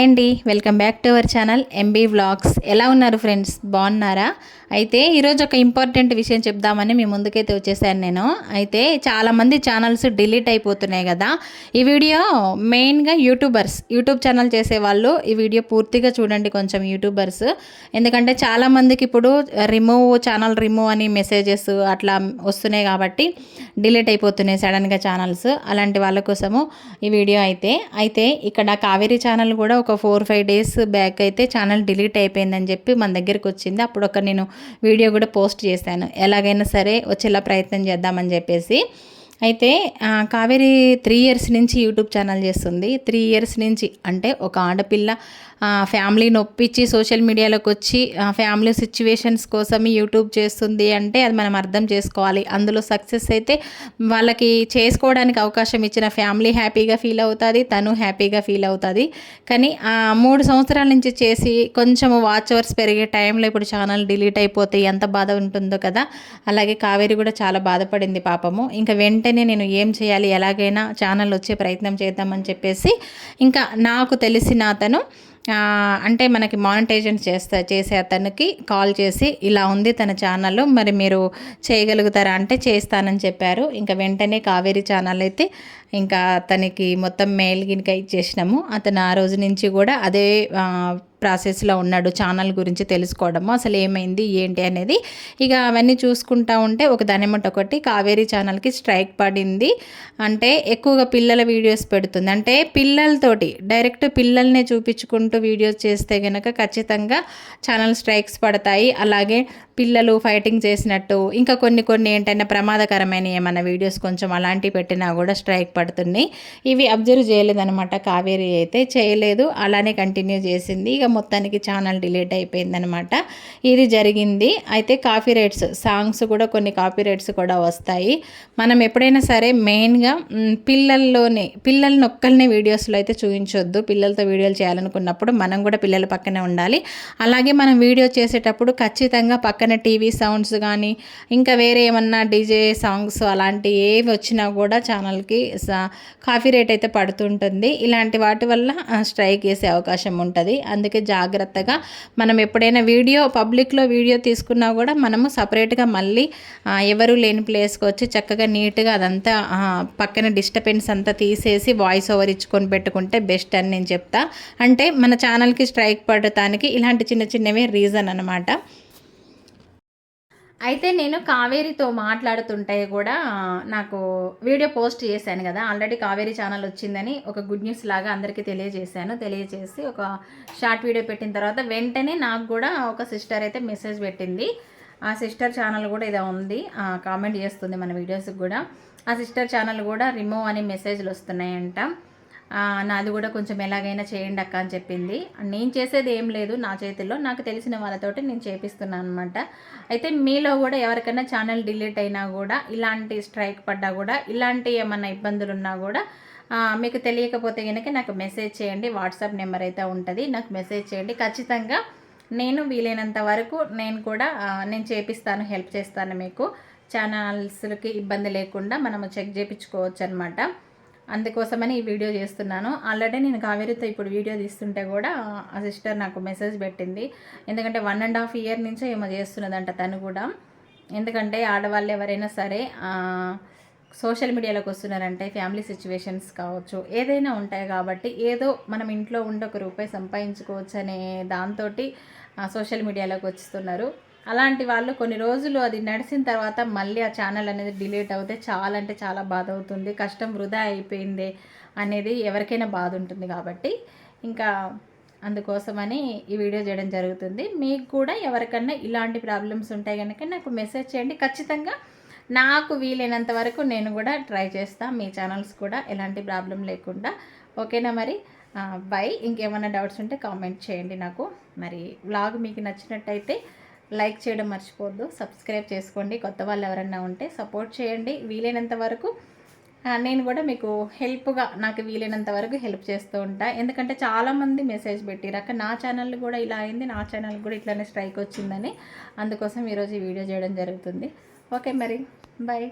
Hi అండి, welcome back to our channel MB vlogs. ఎలా ఉన్నారు ఫ్రెండ్స్, బాగున్నారా? అయితే ఈరోజు ఒక ఇంపార్టెంట్ విషయం చెప్దామని మీ ముందుకైతే వచ్చేసాను నేను. అయితే చాలామంది ఛానల్స్ డిలీట్ అయిపోతున్నాయి కదా. ఈ వీడియో మెయిన్గా యూట్యూబ్ ఛానల్ చేసేవాళ్ళు ఈ వీడియో పూర్తిగా చూడండి, కొంచెం యూట్యూబర్స్. ఎందుకంటే చాలామందికి ఇప్పుడు ఛానల్ రిమూవ్ అని మెసేజెస్ అట్లా వస్తున్నాయి కాబట్టి డిలీట్ అయిపోతున్నాయి సడన్గా ఛానల్స్. అలాంటి వాళ్ళ కోసము ఈ వీడియో అయితే ఇక్కడ కావేరీ ఛానల్ కూడా ఒక 4-5 డేస్ బ్యాక్ అయితే ఛానల్ డిలీట్ అయిపోయిందని చెప్పి మన దగ్గరికి వచ్చింది. అప్పుడు నేను వీడియో కూడా పోస్ట్ చేశాను, ఎలాగైనా సరే వచ్చేలా ప్రయత్నం చేద్దామని చెప్పేసి. అయితే కావేరీ 3 ఇయర్స్ నుంచి యూట్యూబ్ ఛానల్ చేస్తుంది. 3 ఇయర్స్ నుంచి అంటే ఒక ఆడపిల్ల ఫ్యామిలీని ఒప్పించి సోషల్ మీడియాలోకి వచ్చి ఫ్యామిలీ సిచ్యువేషన్స్ కోసం యూట్యూబ్ చేస్తుంది అంటే అది మనం అర్థం చేసుకోవాలి. అందులో సక్సెస్ అయితే వాళ్ళకి చేసుకోవడానికి అవకాశం ఇచ్చిన ఫ్యామిలీ హ్యాపీగా ఫీల్ అవుతుంది, తను హ్యాపీగా ఫీల్ అవుతుంది. కానీ 3 సంవత్సరాల నుంచి చేసి కొంచెం వాచ్ అవర్స్ పెరిగే టైంలో ఇప్పుడు ఛానల్ డిలీట్ అయిపోతే ఎంత బాధ ఉంటుందో కదా. అలాగే కావేరి కూడా చాలా బాధపడింది పాపము. ఇంకా వెంటనే నేను ఏం చేయాలి, ఎలాగైనా ఛానల్ వచ్చే ప్రయత్నం చేద్దామని చెప్పేసి ఇంకా నాకు తెలిసిన అతను అంటే మనకి మానిటైజేషన్ చేసే అతనికి కాల్ చేసి ఇలా ఉంది తన ఛానల్, మరి మీరు చేయగలుగుతారా అంటే చేస్తానని చెప్పారు. ఇంకా వెంటనే కావేరీ ఛానల్ అయితే ఇంకా తనకి మొత్తం మెయిల్ గినక ఇచ్చేసినాము. అతను ఆ రోజు నుంచి కూడా అదే ప్రాసెస్లో ఉన్నాడు, ఛానల్ గురించి తెలుసుకోవడము, అసలు ఏమైంది ఏంటి అనేది. ఇక అవన్నీ చూసుకుంటా ఉంటే ఒక దానిమ్మట ఒకటి కావేరీ ఛానల్కి స్ట్రైక్ పడింది. అంటే ఎక్కువగా పిల్లల వీడియోస్ పెడుతుంది, అంటే పిల్లలతోటి డైరెక్ట్ పిల్లల్నే చూపించుకుంటూ వీడియోస్ చేస్తే కనుక ఖచ్చితంగా ఛానల్ స్ట్రైక్స్ పడతాయి. అలాగే పిల్లలు ఫైటింగ్ చేసినట్టు ఇంకా కొన్ని ఏంటంటే ప్రమాదకరమైన ఏమైనా వీడియోస్ కొంచెం అలాంటివి పెట్టినా కూడా స్ట్రైక్ పడుతున్నాయి. ఇవి అబ్జర్వ్ చేయలేదనమాట కావేరీ, అయితే చేయలేదు, అలానే కంటిన్యూ చేసింది. ఇక మొత్తానికి ఛానల్ డిలీట్ అయిపోయిందనమాట. ఇది జరిగింది. అయితే కాపీరైట్స్ సాంగ్స్ కూడా కొన్ని కాపీరైట్స్ కూడా వస్తాయి. మనం ఎప్పుడైనా సరే మెయిన్గా పిల్లల్ని ఒక్కరినే వీడియోస్లో అయితే చూపించొద్దు. పిల్లలతో వీడియోలు చేయాలనుకున్నప్పుడు మనం కూడా పిల్లల పక్కనే ఉండాలి. అలాగే మనం వీడియో చేసేటప్పుడు ఖచ్చితంగా పక్కన టీవీ సౌండ్స్ కానీ ఇంకా వేరే ఏమన్నా డీజే సాంగ్స్ అలాంటివి ఏవి వచ్చినా కూడా ఛానల్కి కాపీరైట్ అయితే పడుతుంటుంది. ఇలాంటి వాటి వల్ల స్ట్రైక్ చేసే అవకాశం ఉంటుంది. అందుకే జాగ్రత్తగా మనం ఎప్పుడైనా పబ్లిక్లో వీడియో తీసుకున్నా కూడా మనము సపరేట్గా మళ్ళీ ఎవరు లేని ప్లేస్కి వచ్చి చక్కగా నీట్గా అదంతా పక్కన డిస్టర్బెన్స్ అంతా తీసేసి వాయిస్ ఓవర్ ఇచ్చుకొని పెట్టుకుంటే బెస్ట్ అని నేను చెప్తా. అంటే మన ఛానల్కి స్ట్రైక్ పడటానికి ఇలాంటి చిన్నవే రీజన్ అనమాట. అయితే నేను కావేరీతో మాట్లాడుతుంటే కూడా నాకు వీడియో పోస్ట్ చేశాను కదా, ఆల్రెడీ కావేరీ ఛానల్ వచ్చిందని ఒక గుడ్ న్యూస్ లాగా అందరికీ తెలియజేసి ఒక షార్ట్ వీడియో పెట్టిన తర్వాత వెంటనే నాకు కూడా ఒక సిస్టర్ అయితే మెసేజ్ పెట్టింది. ఆ సిస్టర్ ఛానల్ కూడా ఇదే ఉంది, కామెంట్ చేస్తుంది మన వీడియోస్కి కూడా. ఆ సిస్టర్ ఛానల్ కూడా రిమూవ్ అనే మెసేజ్లు వస్తున్నాయంట. నాది కూడా కొంచెం ఎలాగైనా చేయండి అక్క అని చెప్పింది. నేను చేసేది ఏం లేదు నా చేతిలో, నాకు తెలిసిన వాళ్ళతోటి నేను చేపిస్తున్నాను అనమాట. అయితే మీలో కూడా ఎవరికైనా ఛానల్ డిలీట్ అయినా కూడా ఇలాంటి స్ట్రైక్ పడ్డా కూడా ఇలాంటి ఏమన్నా ఇబ్బందులు ఉన్నా కూడా మీకు తెలియకపోతే కనుక నాకు మెసేజ్ చేయండి. వాట్సాప్ నెంబర్ అయితే ఉంటుంది, నాకు మెసేజ్ చేయండి. ఖచ్చితంగా నేను వీలైనంత వరకు నేను చేపిస్తాను, హెల్ప్ చేస్తాను. మీకు ఛానల్స్కి ఇబ్బంది లేకుండా మనము చెక్ చేయించుకోవచ్చు అనమాట. అందుకోసమని ఈ వీడియో చేస్తున్నాను. ఆల్రెడీ నేను కావేరీతో ఇప్పుడు వీడియో తీస్తుంటే కూడా ఆ సిస్టర్ నాకు మెసేజ్ పెట్టింది. ఎందుకంటే 1.5 ఇయర్ నుంచో ఏమో చేస్తున్నదంట తను కూడా. ఎందుకంటే ఆడవాళ్ళు ఎవరైనా సరే సోషల్ మీడియాలోకి వస్తున్నారంటే ఫ్యామిలీ సిచ్యువేషన్స్ కావచ్చు, ఏదైనా ఉంటాయి కాబట్టి ఏదో మనం ఇంట్లో ఉండి ₹1 సంపాదించుకోవచ్చు అనే దాంతో సోషల్ మీడియాలోకి వస్తున్నారు. అలాంటి వాళ్ళు కొన్ని రోజులు అది నడిచిన తర్వాత మళ్ళీ ఆ ఛానల్ అనేది డిలీట్ అవుతే చాలా అంటే చాలా బాధ అవుతుంది. కష్టం వృధా అయిపోయింది అనేది ఎవరికైనా బాధ ఉంటుంది. కాబట్టి ఇంకా అందుకోసమని ఈ వీడియో చేయడం జరుగుతుంది. మీకు కూడా ఎవరికన్నా ఇలాంటి ప్రాబ్లమ్స్ ఉంటాయి కనుక నాకు మెసేజ్ చేయండి. ఖచ్చితంగా నాకు వీలైనంత వరకు నేను కూడా ట్రై చేస్తాను, మీ ఛానల్స్ కూడా ఎలాంటి ప్రాబ్లం లేకుండా. ఓకేనా మరి, బై. ఇంకేమైనా డౌట్స్ ఉంటే కామెంట్ చేయండి నాకు. మరి వ్లాగ్ మీకు నచ్చినట్టయితే లైక్ చేయడం మర్చిపోవద్దు, సబ్స్క్రైబ్ చేసుకోండి. కొత్త వాళ్ళు ఎవరన్నా ఉంటే సపోర్ట్ చేయండి. వీలైనంత వరకు నేను కూడా మీకు నాకు వీలైనంత వరకు హెల్ప్ చేస్తూ ఉంటా. ఎందుకంటే చాలామంది మెసేజ్ పెట్టిరాక నా ఛానల్ కూడా ఇలా అయింది, నా ఛానల్ కూడా ఇట్లానే స్ట్రైక్ వచ్చిందని. అందుకోసం ఈరోజు ఈ వీడియో చేయడం జరుగుతుంది. ఓకే మరి, బాయ్.